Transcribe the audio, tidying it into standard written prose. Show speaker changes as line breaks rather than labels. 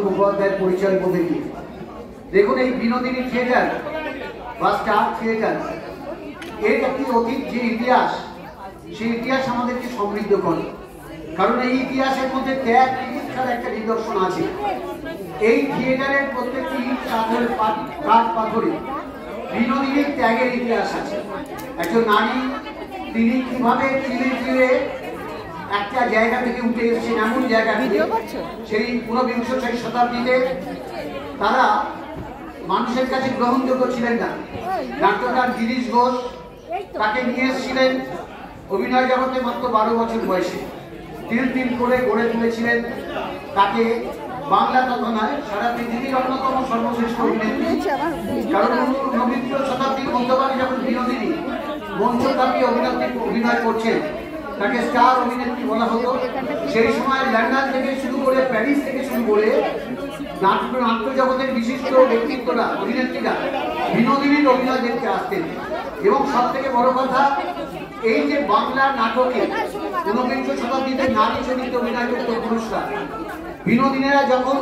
মুখোপাধ্যায়ের পরিচয় বলে দিয়ে দেখুন, এই বিনোদিনী থিয়েটার বা স্টার থিয়েটার এর একটি অতীত যে ইতিহাস, সেই ইতিহাস আমাদেরকে সমৃদ্ধ করে। কারণ এই ইতিহাসের মধ্যে ত্যাগ তিতিক্ষার একটা নিদর্শন আছে। এই থিয়েটারের প্রত্যেকটি কাঠ পাথরে বিনোদিনীর ত্যাগের ইতিহাস আছে। একজন নারী, তিনি কিভাবে ধীরে ধীরে একটা জায়গা থেকে উঠে এসেছেন এমন জায়গা থেকে, সেই ঊনবিংশ শতাব্দীতে তারা মানুষের কাছে গ্রহণযোগ্য ছিলেন না। নাট্যকার গিরিশ ঘোষ তাকে নিয়ে এসেছিলেন অভিনয় জগতে মাত্র 12 বছর বয়সে। তিল তিল করে গড়ে তুলেছিলেন তাকে। বাংলা তথা নয়, সারা পৃথিবীর অন্যতম সর্বশ্রেষ্ঠ অভিনেত্রী। কারণ ঊনবিংশ শতাব্দীর মধ্যভাগে যখন বিনোদিনী মঞ্চব্যাপী অভিনয় করছেন, তাকে স্টার অভিনেত্রী বলা হতো। সেই সময় লন্ডন থেকে শুরু করে, প্যারিস থেকে শুরু করে নাট্য জগতের বিশিষ্ট ব্যক্তিত্বরা, অভিনেত্রীরা বিনোদিনীর অভিনয় দেখতে আসতেন। এবং সব থেকে বড় কথা, এই যে বাংলা নাটকে ঊনবিংশ শতাব্দীতে নারী চরিত্রে অভিনয় করত পুরুষরা, বিনোদিনীরা যখন